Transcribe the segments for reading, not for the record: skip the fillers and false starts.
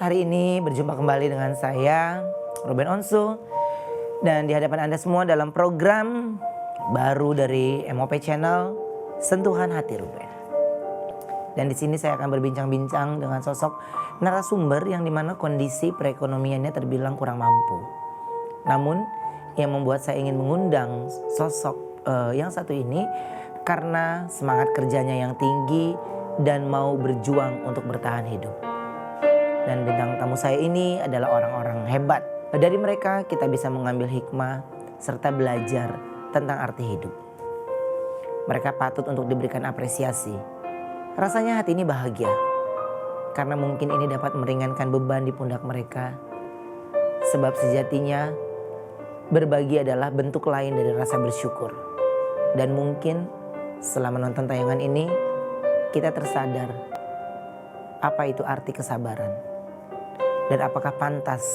hari ini berjumpa kembali dengan saya, Ruben Onsu. Dan di hadapan Anda semua dalam program baru dari MOP Channel, Sentuhan Hati Ruben. Dan di sini saya akan berbincang-bincang dengan sosok narasumber yang dimana kondisi perekonomiannya terbilang kurang mampu. Namun yang membuat saya ingin mengundang sosok yang satu ini karena semangat kerjanya yang tinggi dan mau berjuang untuk bertahan hidup. Dan bintang tamu saya ini adalah orang-orang hebat. Dari mereka kita bisa mengambil hikmah serta belajar tentang arti hidup. Mereka patut untuk diberikan apresiasi. Rasanya hati ini bahagia karena mungkin ini dapat meringankan beban di pundak mereka. Sebab sejatinya berbagi adalah bentuk lain dari rasa bersyukur. Dan mungkin setelah menonton tayangan ini kita tersadar apa itu arti kesabaran. Dan apakah pantas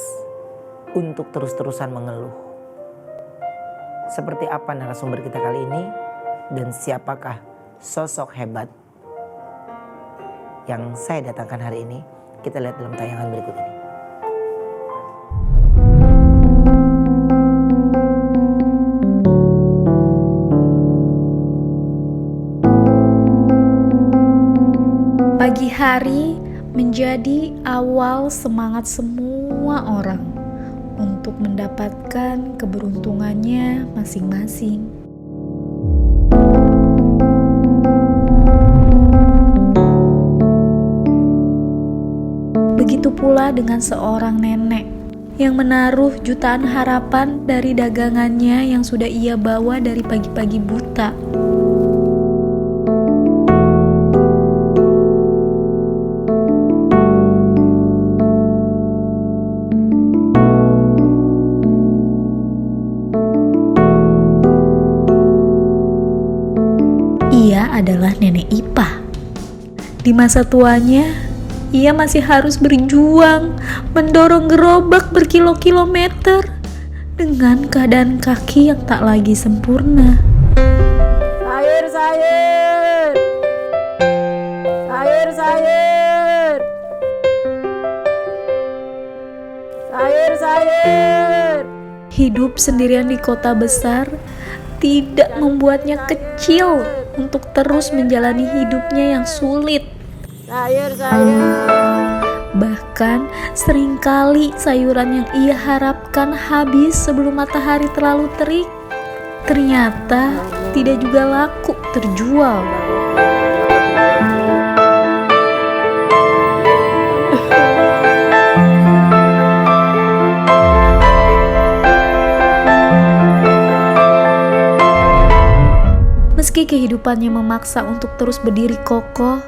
untuk terus-terusan mengeluh? Seperti apa narasumber kita kali ini? Dan siapakah sosok hebat yang saya datangkan hari ini? Kita lihat dalam tayangan berikut ini. Pagi hari menjadi awal semangat semua orang untuk mendapatkan keberuntungannya masing-masing. Begitu pula dengan seorang nenek yang menaruh jutaan harapan dari dagangannya yang sudah ia bawa dari pagi-pagi buta. Ia adalah Nenek Ipah. Di masa tuanya, ia masih harus berjuang, mendorong gerobak berkilo-kilometer dengan keadaan kaki yang tak lagi sempurna. Sayur, sayur. Sayur, sayur. Sayur, sayur. Hidup sendirian di kota besar tidak membuatnya kecil untuk terus menjalani hidupnya yang sulit. Sayur, sayur. Bahkan seringkali sayuran yang ia harapkan habis sebelum matahari terlalu terik, ternyata tidak juga laku terjual. Meski kehidupannya memaksa untuk terus berdiri kokoh,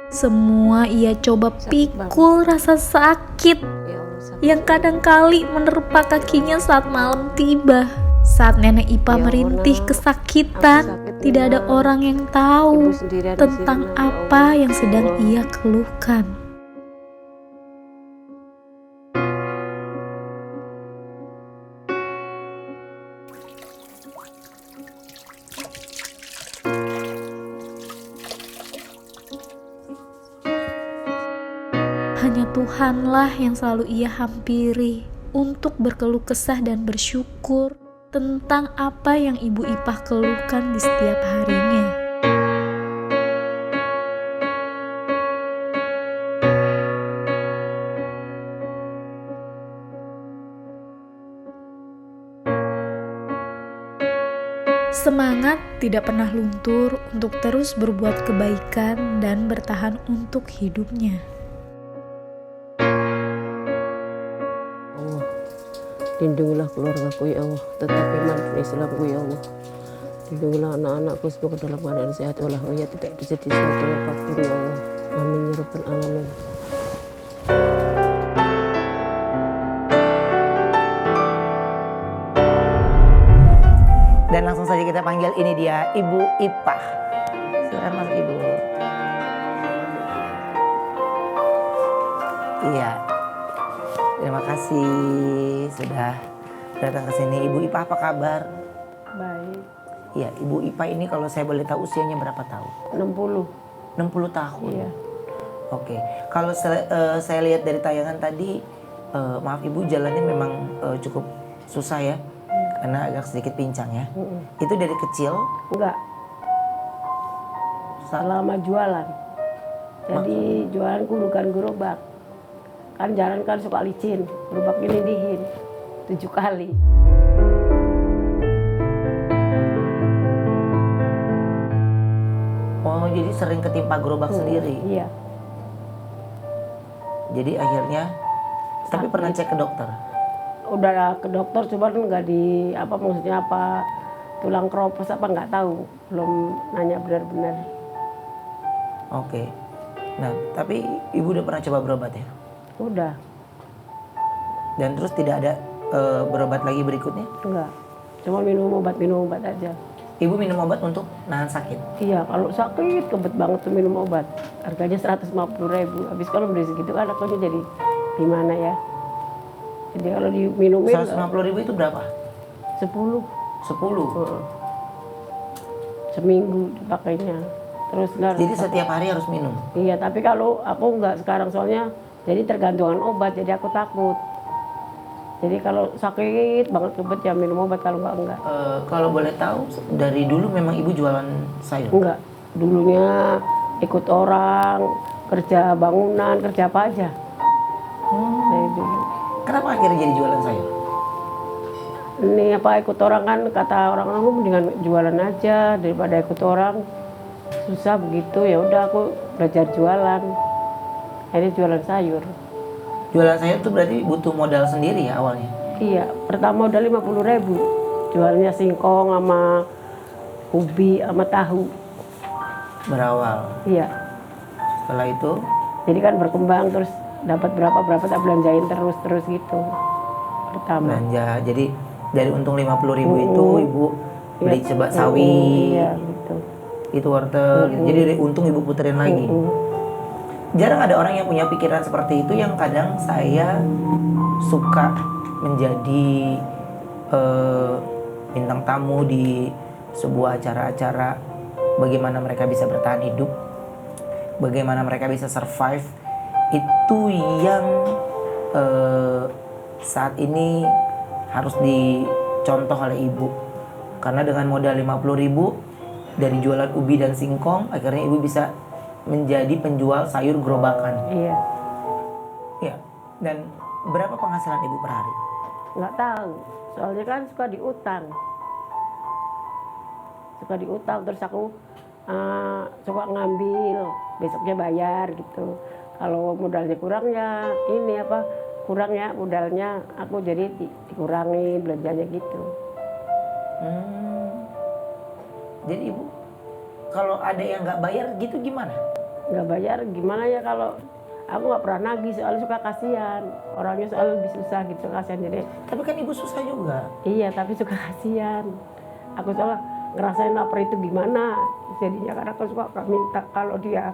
semua ia coba pikul rasa sakit yang kadangkali menerpa kakinya saat malam tiba. Saat Nenek Ipah merintih kesakitan, tidak ada orang yang tahu tentang apa yang sedang ia keluhkan. Hanya Tuhanlah yang selalu ia hampiri untuk berkeluh kesah dan bersyukur tentang apa yang Ibu Ipah keluhkan di setiap harinya. Semangat tidak pernah luntur untuk terus berbuat kebaikan dan bertahan untuk hidupnya. Lindungilah keluargaku ya Allah, tetap iman Islamku ya Allah. Lindungilah anak-anakku semoga dalam keadaan sehat walafiat, tidak terjadi sesuatu apapun ya Allah. Amin ya rabbal alamin. Dan langsung saja kita panggil, ini dia Ibu Ipah. Silakan masuk Ibu. Iya. Terima kasih sudah datang ke sini. Ibu Ipah apa kabar? Baik. Iya, Ibu Ipah ini kalau saya boleh tahu usianya berapa tahun? 60. 60 tahun. Iya. Oke. Kalau saya lihat dari tayangan tadi, maaf Ibu, jalannya memang cukup susah ya, karena agak sedikit pincang ya. Itu dari kecil? Enggak, selama jualan. Jadi jualanku bukan gerobak. Kan jalan kan suka licin, gerobak ini dihin 7 kali. Oh, jadi sering ketimpa gerobak sendiri. Iya, Jadi akhirnya, tapi pernah cek ke dokter? udah ke dokter cuman nggak di apa maksudnya apa tulang keropos apa nggak tahu, belum nanya benar-benar. Oke. Nah, tapi Ibu udah pernah coba berobat ya? Udah, Dan terus tidak ada berobat lagi berikutnya? enggak, cuma minum obat aja. Ibu minum obat untuk nahan sakit? Iya, kalau sakit kebet banget tuh minum obat. Harganya 150.000. Habis kalau beli segitu kan akunya jadi gimana ya? Jadi kalau diminumin 150.000 itu berapa? 10 10. seminggu dipakainya. Terus nggak. Jadi setiap hari harus minum? Iya, tapi kalau aku nggak sekarang soalnya jadi tergantungan obat, jadi aku takut. Jadi kalau sakit banget kebet ya minum obat, kalau enggak. Kalau boleh tahu, dari dulu memang Ibu jualan sayur? Enggak. Dulunya ikut orang, kerja bangunan, kerja apa aja. Dari dulu. Kenapa akhirnya jadi jualan sayur? Ini apa ikut orang kan kata orang-orang lu mendingan jualan aja daripada ikut orang. Susah begitu, ya udah aku belajar jualan. Ini jualan sayur. Jualan sayur itu berarti butuh modal sendiri ya awalnya? Iya, pertama udah 50.000. Jualnya singkong sama ubi sama tahu. Berawal. Iya. Setelah itu, Jadi kan berkembang terus dapat berapa tak belanjain terus gitu. Pertama. belanja. Jadi dari untung 50.000 itu Ibu beli Iya. coba sawit, Iya, gitu. itu wortel. Gitu. Jadi dari untung Ibu puterin lagi. Jarang ada orang yang punya pikiran seperti itu, yang kadang saya suka menjadi bintang tamu di sebuah acara-acara, bagaimana mereka bisa bertahan hidup, bagaimana mereka bisa survive. Itu yang saat ini harus dicontoh oleh Ibu. Karena dengan modal 50.000 dari jualan ubi dan singkong, akhirnya Ibu bisa menjadi penjual sayur gerobakan. Iya. Ya. Dan berapa penghasilan Ibu per hari? Nggak tahu. Soalnya kan suka diutang terus aku suka ngambil, besoknya bayar gitu. Kalau modalnya kurang ya ini apa kurang ya modalnya, aku jadi dikurangi belanjanya gitu. Jadi Ibu kalau ada yang nggak bayar gitu gimana? Nggak bayar gimana ya, kalau aku nggak pernah nagih soalnya suka kasihan. Orangnya soalnya lebih susah gitu, kasihan jadi. Tapi kan Ibu susah juga. Iya, tapi suka kasihan. Aku soalnya ngerasain lapar itu gimana. Jadinya karena aku suka minta, kalau dia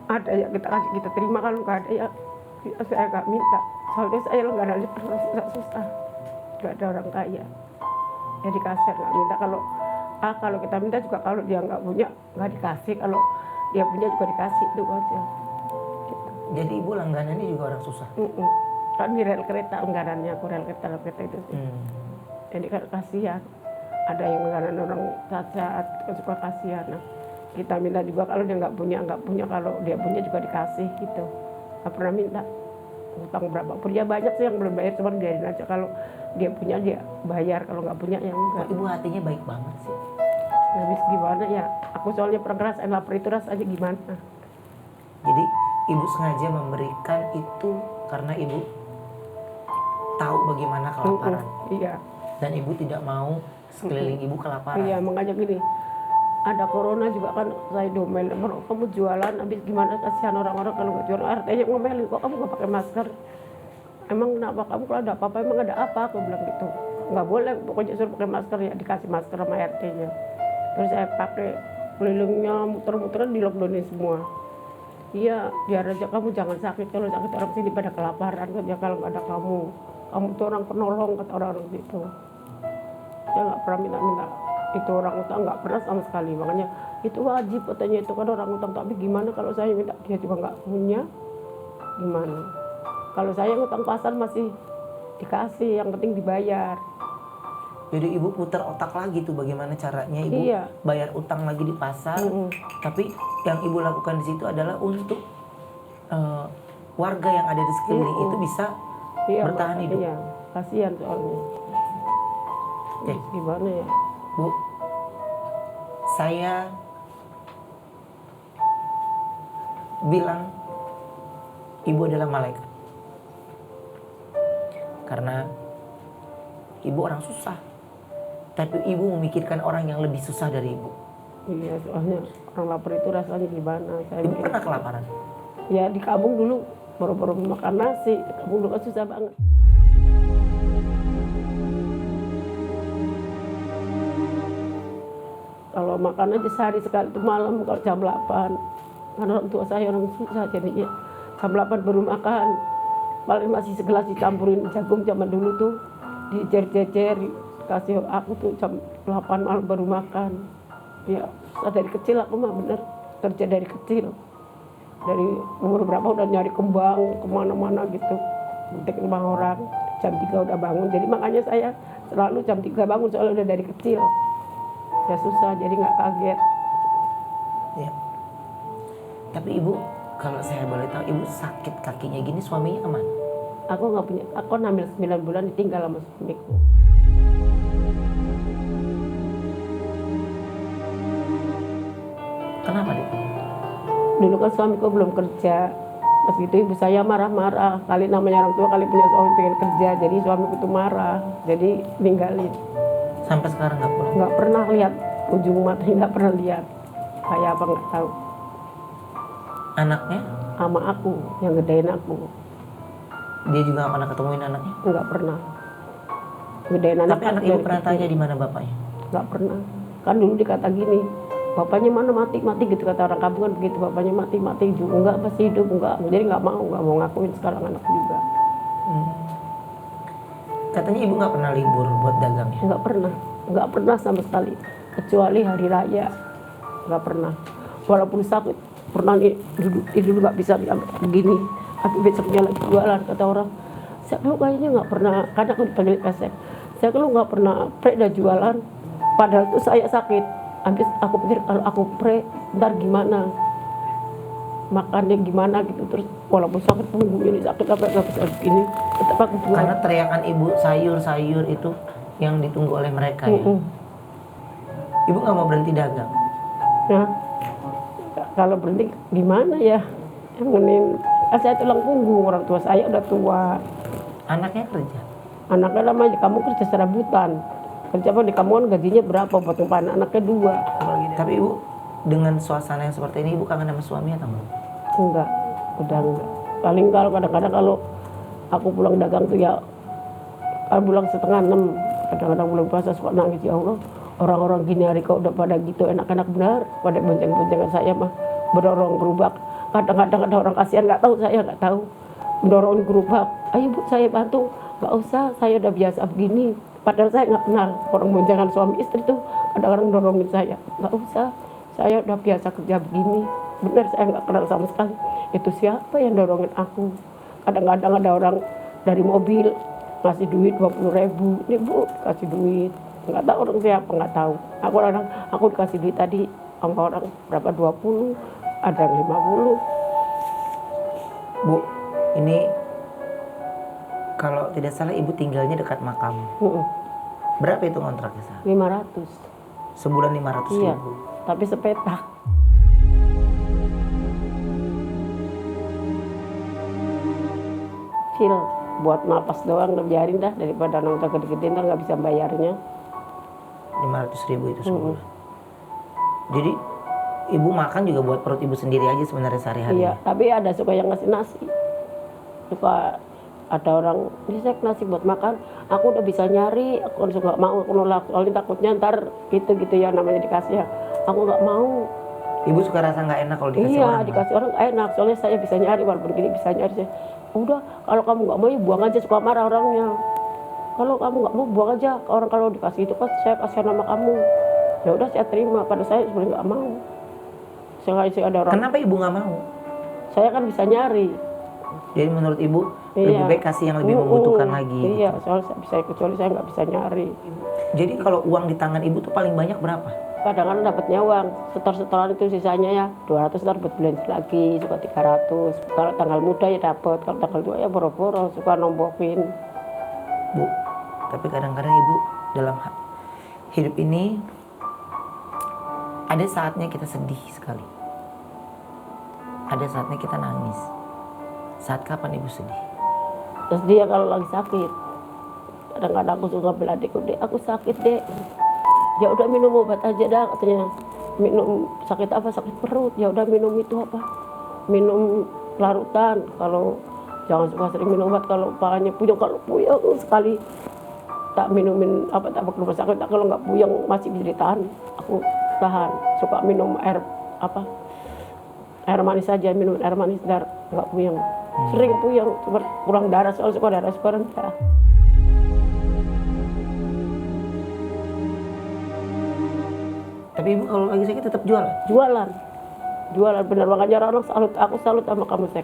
ada ya kita kasih, kita terima, kalau nggak ada ya saya nggak minta. Soalnya saya langganannya pernah susah-susah. Nggak ada orang kaya. Jadi kasihan nggak minta. Kalau kita minta juga, kalau dia nggak punya nggak dikasih. Kalau dia punya juga dikasih, itu aja. Gitu. Jadi Ibu langganannya juga orang susah. Kan di rel kereta langganannya, aku rel kereta itu sih. Jadi kan kasihan. Ada yang langganan orang cacat, suka kasihan. Nah, kita minta juga, kalau dia nggak punya. Kalau dia punya juga dikasih gitu. Nggak pernah minta. Utang berapa pun ya, banyak sih yang belum bayar, cuma biarin aja. Kalau dia punya dia bayar, kalau nggak punya ya enggak. Ibu hatinya baik banget sih. Habis gimana ya, aku soalnya pernah ngerasain lapar itu rasanya gimana. Jadi Ibu sengaja memberikan itu karena Ibu tahu bagaimana kelaparan. Iya. Dan Ibu tidak mau sekeliling Ibu kelaparan. Iya, makanya gini, ada corona juga kan, saya domel, kamu jualan, habis gimana, kasihan orang-orang kalau nggak jualan. Artinya ngomelin, kok kamu nggak pakai masker? Emang kenapa kamu, kalau ada apa-apa emang ada apa? Aku bilang gitu. Nggak boleh, pokoknya suruh pakai masker, ya dikasih masker sama RT-nya. Terus saya pakai kelilingnya, muter-muteran di lockdownin semua. Iya, biar aja kamu jangan sakit, kalau sakit orang sini pada kelaparan, ya kalau nggak ada kamu tuh orang penolong, kata orang-orang gitu. Saya nggak pernah minta-minta itu orang utang nggak pernah sama sekali. Makanya itu wajib katanya, itu kan orang utang. Tapi gimana kalau saya minta dia juga nggak punya, gimana? Kalau saya ngutang pasar masih dikasih, yang penting dibayar. Jadi ibu putar otak lagi tuh bagaimana caranya ibu Iya. bayar utang lagi di pasar. Tapi yang ibu lakukan di situ adalah untuk warga yang ada di sekeliling itu bisa bertahan hidup. Iya, kasihan soalnya. Oke. Gimana ya? Bu, saya bilang ibu adalah malaikat. Karena ibu orang susah. Tapi ibu memikirkan orang yang lebih susah dari ibu. Iya, soalnya orang lapar itu rasanya gimana? Saya Ibu mikir, pernah kelaparan? ya di kampung dulu baru-baru makan nasi. Di kampung dulu kan susah banget. Kalau makan aja sehari sekali itu malam kalau jam 8. Karena orang tua saya orang susah jadinya jam 8 baru makan. Paling masih segelas dicampurin jagung zaman dulu tuh. Dijejer-jejer, kasih aku tuh jam 8 malam baru makan. Ya susah dari kecil aku mah bener. Kerja dari kecil. Dari umur berapa udah nyari kembang kemana-mana gitu. Untuk kembang orang. Jam 3 udah bangun. Jadi makanya saya selalu jam 3 bangun soalnya udah dari kecil. Ya susah, jadi nggak kaget. Ya. Tapi ibu, kalau saya boleh tahu, ibu sakit kakinya gini suaminya kemana? Aku nggak punya, aku hamil 9 bulan ditinggal sama suamiku. Kenapa dia? Dulu kan suamiku belum kerja. Pas gitu ibu saya marah-marah. Kali namanya orang tua kali punya suami pengen kerja, jadi suamiku tuh marah. Jadi ninggalin. Sampai sekarang nggak pulang? Nggak pernah lihat ujung matanya, nggak pernah lihat. Kayak apa nggak tahu. Anaknya? Sama aku, yang gedein aku. Dia juga nggak pernah ketemuin anaknya? Nggak pernah. Gedein anak. Tapi anak ibu pernah tanya di mana bapaknya? Nggak pernah. Kan dulu dikata gini, bapaknya mana mati gitu kata orang kampung kan begitu, bapaknya mati juga enggak, masih hidup enggak. Jadi nggak mau ngakuin sekarang anak juga. Katanya ibu nggak pernah libur buat dagang ya? Nggak pernah sama sekali, kecuali hari raya nggak pernah. Walaupun sakit pernah nih dulu nggak bisa begini, tapi besoknya lagi jualan kata orang. Saya lu kayaknya nggak pernah, karena aku dipanggil pesek. Saya lu nggak pernah dah jualan, padahal tuh saya sakit. Habis aku pikir kalau aku ntar gimana, makannya gimana gitu, terus walaupun sakit punggungnya ini sakit apa nggak bisa begini, tetap aku jual. Karena teriakan ibu sayur itu yang ditunggu oleh mereka ya. Ibu nggak mau berhenti dagang? Nah, kalau berhenti gimana ya? Yang menin, saya tulang punggung, orang tua saya udah tua. Anaknya kerja? Anaknya namanya kamu kerja serabutan. Kerja apa di kamu kan gajinya berapa buat anaknya 2. Tapi ibu dengan suasana yang seperti ini ibu kangen sama suami atau enggak? Enggak, udah enggak. Paling kalau kadang-kadang kalau aku pulang dagang tuh ya, kalau pulang 5:30, kadang-kadang bulan puasa suka nangis, ya Allah, orang-orang gini hari kok udah pada gitu enak-enak benar, pada bonceng-boncengan saya mah mendorong gerobak. Kadang-kadang ada orang kasihan saya nggak tahu mendorong gerobak. Ayo bu saya bantu, nggak usah, saya udah biasa begini. Padahal saya nggak kenal orang boncengan suami istri tuh, ada orang dorongin saya, nggak usah, saya udah biasa kerja begini. Benar saya nggak kenal sama sekali. Itu siapa yang dorongin aku? Kadang-kadang ada orang dari mobil ngasih duit 20.000, ini bu kasih duit, nggak tahu orang siapa, nggak tahu. Aku dikasih duit tadi sama orang berapa 20, ada yang 50. Bu, ini kalau tidak salah ibu tinggalnya dekat makam. Berapa itu kontraknya? 500. Sebulan 500 Iya, ribu. tapi sepetak. Kecil, buat napas doang, biarin dah daripada nonton gede-gede ntar nggak bisa bayarnya. 500 ribu itu sebulan. Jadi ibu makan juga buat perut ibu sendiri aja sebenarnya sehari-hari. Iya, tapi ada suka yang ngasih nasi. Suka ada orang, ini saya nasi buat makan, aku udah bisa nyari, aku nggak mau, aku nolak, soalnya takutnya ntar gitu ya namanya dikasih ya, aku nggak mau. Ibu suka rasa nggak enak kalau dikasih orang? Iya, dikasih orang nggak enak, soalnya saya bisa nyari, walaupun gini bisa nyari. Saya, udah, kalau kamu nggak mau ya buang aja, suka marah orangnya. Kalau kamu nggak mau buang aja, orang kalau dikasih itu kan saya kasih nama kamu. Ya udah saya terima, pada saya sebenarnya nggak mau. Saya ada orang. Kenapa ibu nggak mau? Saya kan bisa nyari. Jadi menurut ibu lebih baik kasih yang lebih membutuhkan lagi. Iya, soalnya bisa, kecuali saya nggak bisa nyari. Jadi kalau uang di tangan ibu tuh paling banyak berapa? Kadang-kadang dapatnya uang, setor-setoran itu sisanya ya 200, ntar buat belanja lagi, suka 300. Kalau tanggal muda ya dapat, kalau tanggal tua ya boro-boro, suka nombokin. Bu, tapi kadang-kadang ibu dalam hidup ini ada saatnya kita sedih sekali. Ada saatnya kita nangis. Saat kapan ibu sedih? Terus dia kalau lagi sakit, kadang-kadang aku suka bilang adikku, "Dek, aku sakit, Dek." Ya udah minum obat aja dah katanya. Minum sakit apa? Sakit perut. Ya udah minum itu apa? Minum larutan. Kalau jangan suka sering minum obat kalau kepalanya puyeng. Kalau puyeng sekali tak minumin apa, tak ke rumah sakit. Kalau nggak puyeng masih bisa ditahan. Aku tahan. Suka minum air apa? Air manis saja, minum air manis dar nggak puyeng. Sering puyeng, cuma kurang darah, soalnya suka darah suka rendah. Tapi ibu kalau lagi sakit tetap jualan? Jualan bener, makanya orang salut, aku salut sama kamu, Sek.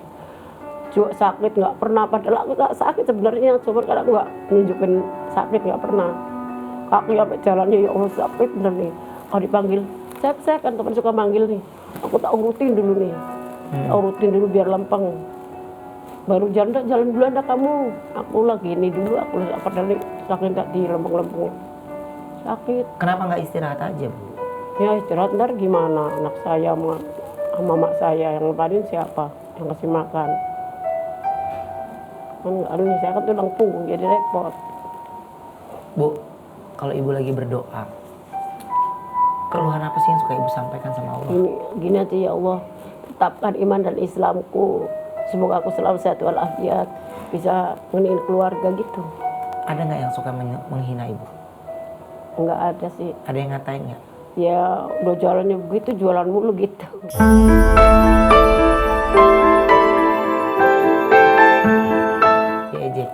Sakit nggak pernah, padahal aku nggak sakit sebenarnya, cuma karena aku nggak nunjukin sakit, nggak pernah. Kaki sampai jalannya, ya Allah sakit bener nih. Kalau dipanggil, Sek, kan teman suka manggil nih, aku tak urutin dulu nih, urutin dulu biar lempeng. Baru jalan dulu anda kamu, aku lagi ini dulu, aku padahal sakit tak di lempeng-lempeng. Sakit. Kenapa nggak istirahat aja, Bu? Ya istirahat, ntar gimana anak saya sama mak saya yang ngepanin siapa yang kasih makan. Kan aduh, saya kan tulang punggung jadi repot. Bu, kalau ibu lagi berdoa, keluhan apa sih yang suka ibu sampaikan sama Allah? Gini aja, ya Allah, tetapkan iman dan Islamku, semoga aku selalu sehat walafiat, bisa ngenin keluarga gitu. Ada nggak yang suka menghina ibu? Enggak ada sih. Ada yang ngatain nggak? Ya udah jalannya begitu, jualan mulu gitu. Ejek.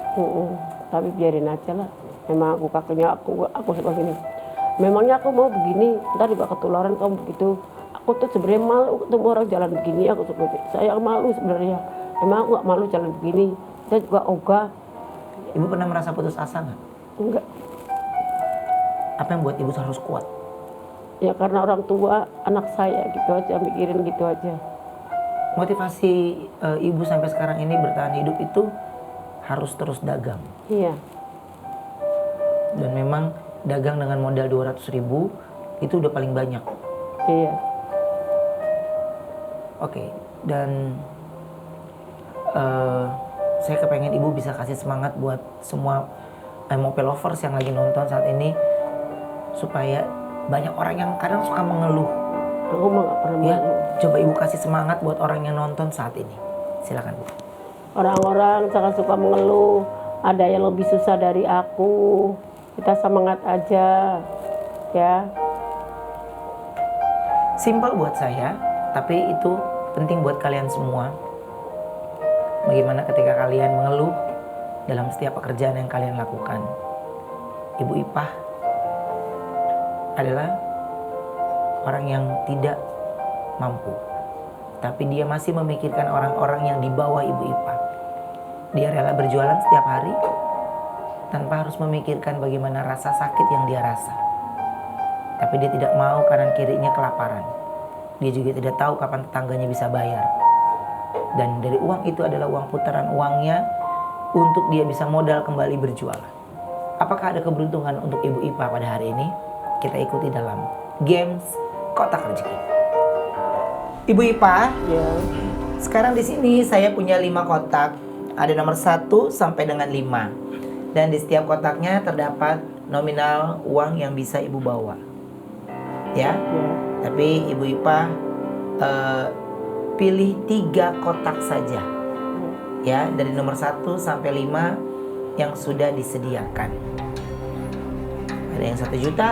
Tapi biarin aja lah. Memang aku kakinya aku suka gini. Memangnya aku mau begini, ntar juga ketularan kamu begitu. Aku tuh sebenarnya malu ketemu orang jalan begini. Aku suka, saya malu sebenarnya. Emang aku nggak malu jalan begini. Saya juga ogah. Ibu pernah merasa putus asa nggak? Enggak. Apa yang buat ibu harus kuat? Ya karena orang tua anak saya gitu aja, mikirin gitu aja. Motivasi ibu sampai sekarang ini bertahan hidup itu harus terus dagang. Iya. Dan memang dagang dengan modal 200.000 itu udah paling banyak. Iya. Oke, dan saya kepengen ibu bisa kasih semangat buat semua MOP lovers yang lagi nonton saat ini, supaya banyak orang yang kadang suka mengeluh. Aku mah nggak pernah Ya, mengeluh. coba ibu kasih semangat buat orang yang nonton saat ini. Silakan, Bu. Orang-orang sangat suka mengeluh, ada yang lebih susah dari aku. Kita semangat aja, ya. Simpel buat saya, tapi itu penting buat kalian semua. Bagaimana ketika kalian mengeluh dalam setiap pekerjaan yang kalian lakukan. Ibu Ipah adalah orang yang tidak mampu, tapi dia masih memikirkan orang-orang yang di bawah Ibu Ipah. Dia rela berjualan setiap hari tanpa harus memikirkan bagaimana rasa sakit yang dia rasa. Tapi dia tidak mau kanan kirinya kelaparan. Dia juga tidak tahu kapan tetangganya bisa bayar. Dan dari uang itu adalah uang putaran uangnya untuk dia bisa modal kembali berjualan. Apakah ada keberuntungan untuk Ibu Ipah pada hari ini? Kita ikuti dalam Games Kotak Rezeki. Ibu Ipah, Ya. sekarang di sini saya punya 5 kotak. Ada nomor 1 sampai dengan 5. Dan di setiap kotaknya terdapat nominal uang yang bisa ibu bawa. Ya. Ya. Tapi Ibu Ipah pilih 3 kotak saja. Ya, dari nomor 1 sampai 5 yang sudah disediakan. Ada yang 1 juta,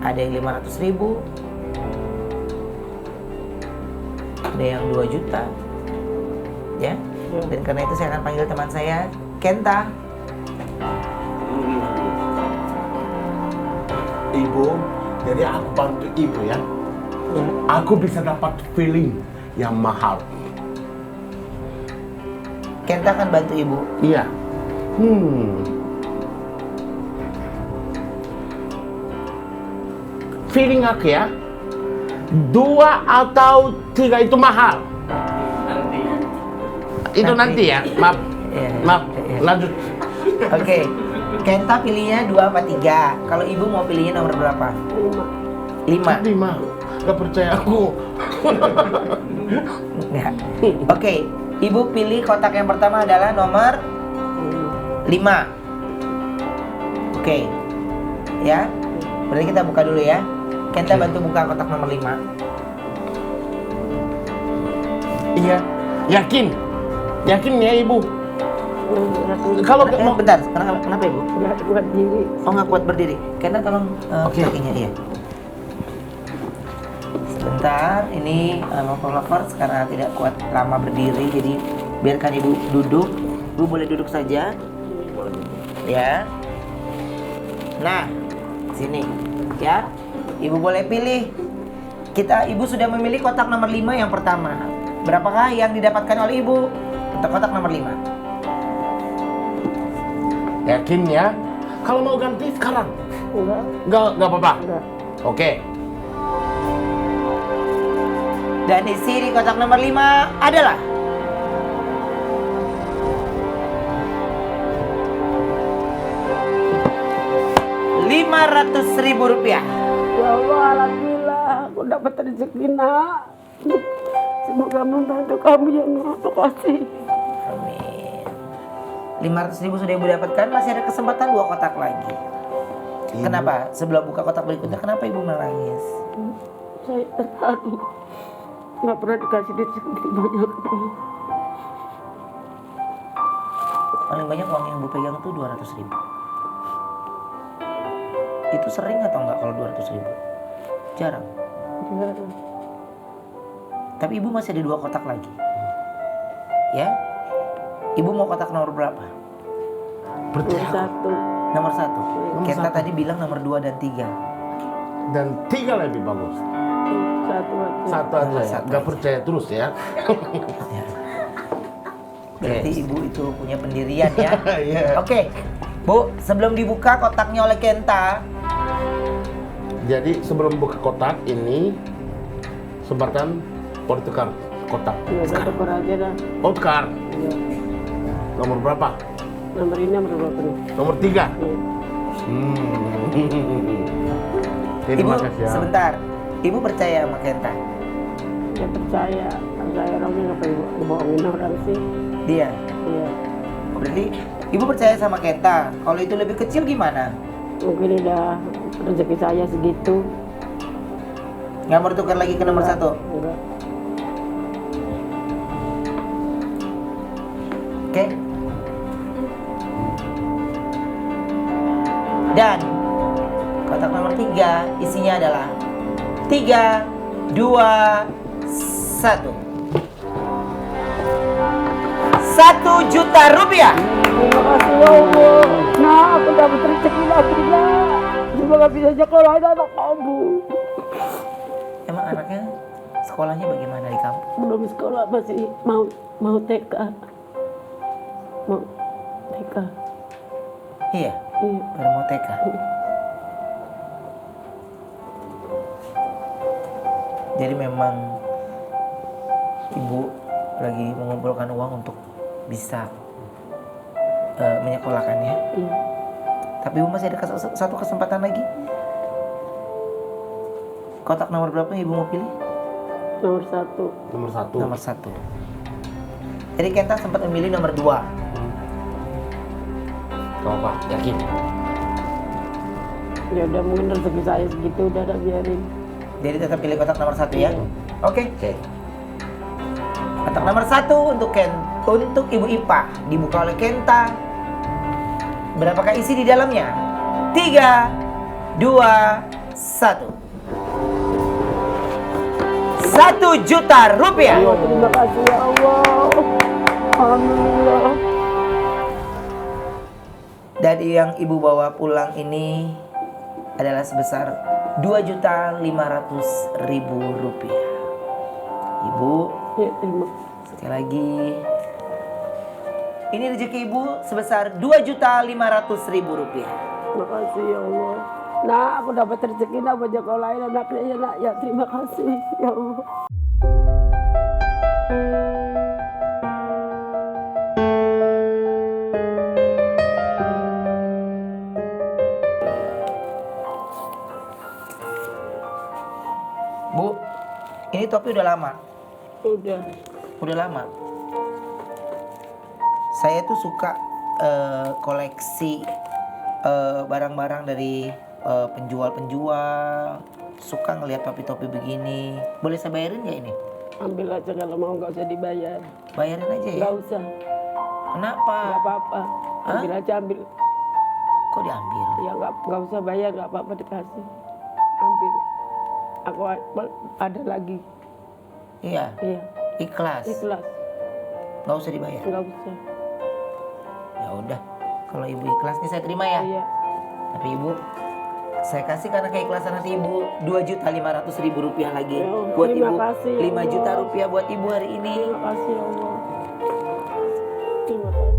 ada yang 500.000, ada yang 2 juta. Ya. Dan karena itu saya akan panggil teman saya, Kenta. Ibu, Jadi aku bantu ibu ya. Aku bisa dapat feeling yang mahal. Kenta akan bantu ibu. Iya. Feeling aku ya, 2 atau 3 itu mahal. Itu nanti ya, maaf. Iya. Maaf, lanjut. Oke, Kenta pilihnya 2 apa 3? Kalau ibu mau pilihnya nomor berapa? 5. 5. Gak percaya aku. Ya. Oke, ibu pilih kotak yang pertama adalah nomor 5. Oke. Ya. Berarti kita buka dulu ya. Kenta bantu buka kotak nomor 5. Iya. Yakin? Yakin ya ibu? Kalau mau Bentar, kenapa ibu? Nggak kuat diri. Oh, nggak kuat berdiri. Kenta tolong Oke. kakinya, iya. Sebentar, ini lovers karena tidak kuat lama berdiri, jadi biarkan ibu duduk. Ibu boleh duduk saja. Ya. Nah, sini. Ya. Ibu boleh pilih. Ibu sudah memilih kotak nomor 5 yang pertama. Berapakah yang didapatkan oleh ibu untuk kotak nomor 5? yakin ya? Kalau mau ganti sekarang? Enggak. Enggak apa-apa. Enggak. Oke. Dan isi di kotak nomor 5 adalah Rp500.000. Ya Allah, alhamdulillah aku dapat rezeki nak. Semoga membantu kamu ya nak. Makasih. Amin. 500.000 sudah ibu dapatkan, masih ada kesempatan 2 kotak lagi. Kenapa? Sebelum buka kotak berikutnya, kenapa ibu menangis? Saya terharu. Nggak pernah dikasih duit segitu banyak. Paling banyak uang yang ibu pegang tuh 200.000. Itu sering atau enggak kalau 200.000? Jarang. Jarang. Tapi ibu masih ada 2 kotak lagi. Ya? Ibu mau kotak nomor berapa? Percaya aku. Satu. Nomor 1. Nomor Kita 1. tadi bilang nomor 2 dan 3. Dan 3 lebih bagus. Satu aja. Satu aja ya. Satu Gak aja. percaya terus ya. Ya. Berarti ibu itu punya pendirian ya. Iya. Oke. Bu, sebelum dibuka kotaknya oleh Kenta, Jadi sebelum buka kotak ini, sempatkan boleh tukar kotak. Ya udah tukar aja dah. Oh, tukar. Ya. Nomor berapa? Nomor ini nomor berapa nih? Nomor 3. Ya. Terima ibu kasih ya. sebentar. Ibu percaya sama Kenta? Ya percaya. Saya orangnya ngapain bohongin orang sih? Dia. Iya. Berarti ibu percaya sama Kenta. Kalau itu lebih kecil gimana? Mungkin udah rezeki saya segitu. Nggak mau tukar lagi ke nomor 1? Enggak. Oke. Dan kotak nomor 3 isinya adalah 3, 2, 1. Rp1.000.000. Terima kasih ya Allah. Nah, aku dapat rezeki lagi nak. Semoga bisa sekolahin anak kamu. Emang anaknya sekolahnya bagaimana di kampung? Belum sekolah masih mau TK. Mau TK. Iya, Iya. baru mau TK. Jadi memang ibu lagi mengumpulkan uang untuk bisa menyekolahkannya. Iya. Tapi ibu masih ada satu kesempatan lagi. Kotak nomor berapa yang ibu mau pilih? Nomor 1. Nomor 1. Nomor 1. Jadi Kenta sempat memilih nomor 2. Gak apa, yakin. Ya udah mungkin rezeki saya segitu udah biarin. Jadi tetap pilih kotak nomor 1 ya. Iya. Oke. Oke. Kotak nomor 1 untuk Ibu Ipa dibuka oleh Kenta. Berapakah isi di dalamnya? 3, 2, 1. Rp1.000.000. Terima kasih ya Allah. Alhamdulillah. Dan yang ibu bawa pulang ini adalah sebesar 2.500.000 rupiah. Ibu, Ya, terima sekali lagi. Ini rezeki ibu sebesar 2.500.000 rupiah. kasih ya Allah. Nah, aku dapat rezeki nak banyak kau lain anaknya ya nak. Ya terima kasih ya Allah. Bu, ini topi udah lama. Udah. Udah lama. Saya tuh suka koleksi barang-barang dari penjual-penjual. Suka ngelihat topi-topi begini. Boleh saya bayarin nggak ini? Ambil aja kalau mau, nggak usah dibayar. Bayarin aja ya. Nggak usah. Kenapa? Nggak apa-apa. Ambil aja, ambil. Kok diambil? Ya nggak usah bayar, nggak apa-apa, dikasih. Ambil. Aku ada lagi. Iya. Iya. Ikhlas. Ikhlas. Nggak usah dibayar. Nggak usah. Ya udah. Kalau ibu ikhlas nih saya terima ya. Iya. Tapi ibu, saya kasih karena keikhlasan hati ibu 2.500.000 rupiah lagi Ya, buat terima ibu. kasih, 5 Allah. juta rupiah buat ibu hari ini. Terima kasih ya Allah. Terima kasih.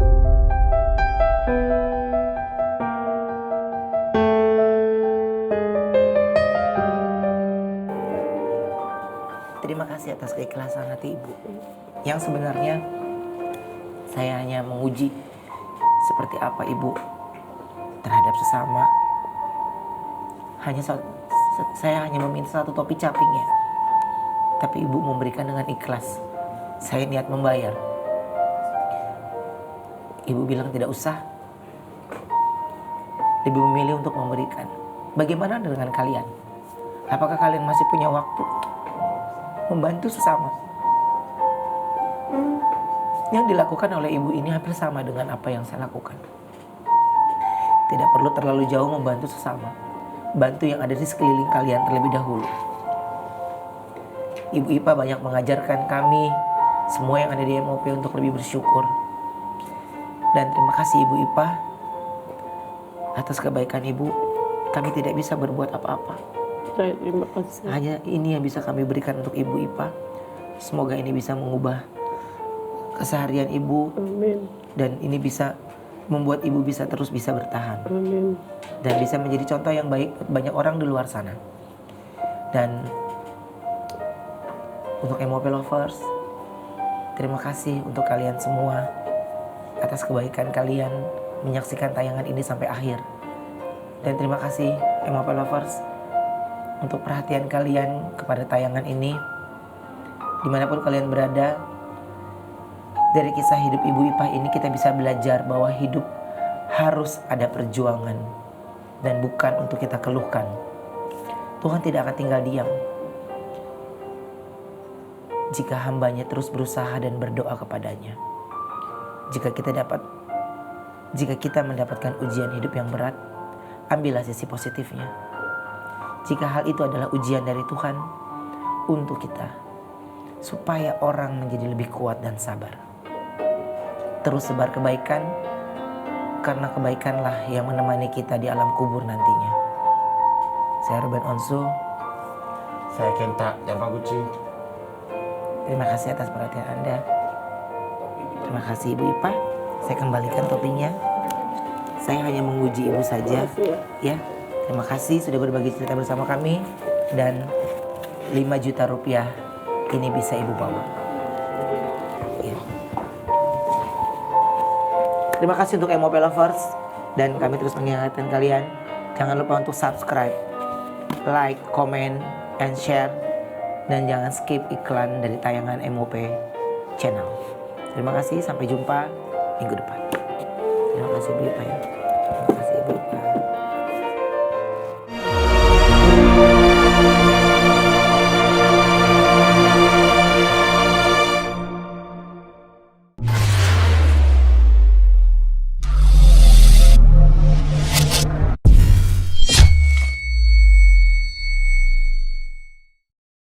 Terima kasih atas keikhlasan hati ibu. Yang sebenarnya saya hanya menguji seperti apa ibu terhadap sesama. Saya hanya meminta satu topi caping ya. Tapi ibu memberikan dengan ikhlas. Saya niat membayar. Ibu bilang tidak usah. Lebih memilih untuk memberikan. Bagaimana dengan kalian? Apakah kalian masih punya waktu membantu sesama? Yang dilakukan oleh ibu ini hampir sama dengan apa yang saya lakukan. Tidak perlu terlalu jauh membantu sesama. Bantu yang ada di sekeliling kalian terlebih dahulu. Ibu IPA banyak mengajarkan kami semua yang ada di MOP untuk lebih bersyukur. Dan terima kasih Ibu IPA atas kebaikan ibu. Kami tidak bisa berbuat apa-apa. Saya terima kasih. Hanya ini yang bisa kami berikan untuk Ibu IPA. Semoga ini bisa mengubah keseharian ibu. Amin. Dan ini bisa membuat ibu bisa terus bisa bertahan. Amin. Dan bisa menjadi contoh yang baik banyak orang di luar sana. Dan untuk MOP Lovers, terima kasih untuk kalian semua atas kebaikan kalian menyaksikan tayangan ini sampai akhir. Dan terima kasih MOP Lovers untuk perhatian kalian kepada tayangan ini. Dimanapun kalian berada, dari kisah hidup Ibu IPA ini kita bisa belajar bahwa hidup harus ada perjuangan dan bukan untuk kita keluhkan. Tuhan tidak akan tinggal diam jika hambanya terus berusaha dan berdoa kepadanya. Jika kita mendapatkan ujian hidup yang berat, ambillah sisi positifnya. Jika hal itu adalah ujian dari Tuhan untuk kita, supaya orang menjadi lebih kuat dan sabar. Terus sebar kebaikan, karena kebaikanlah yang menemani kita di alam kubur nantinya. Saya Ruben Onsu. Saya Kenta Yamaguchi. Terima kasih atas perhatian Anda. Terima kasih Ibu IPA. Saya kembalikan topinya. Saya hanya menguji Ibu saja. Ya, terima kasih sudah berbagi cerita bersama kami. Dan 5 juta rupiah ini bisa Ibu bawa. Ya. Terima kasih untuk MOP Lovers. Dan kami terus mengingatkan kalian, jangan lupa untuk subscribe, like, comment, and share. Dan jangan skip iklan dari tayangan MOP Channel. Terima kasih, sampai jumpa minggu depan. Terima kasih Bu Ipa ya.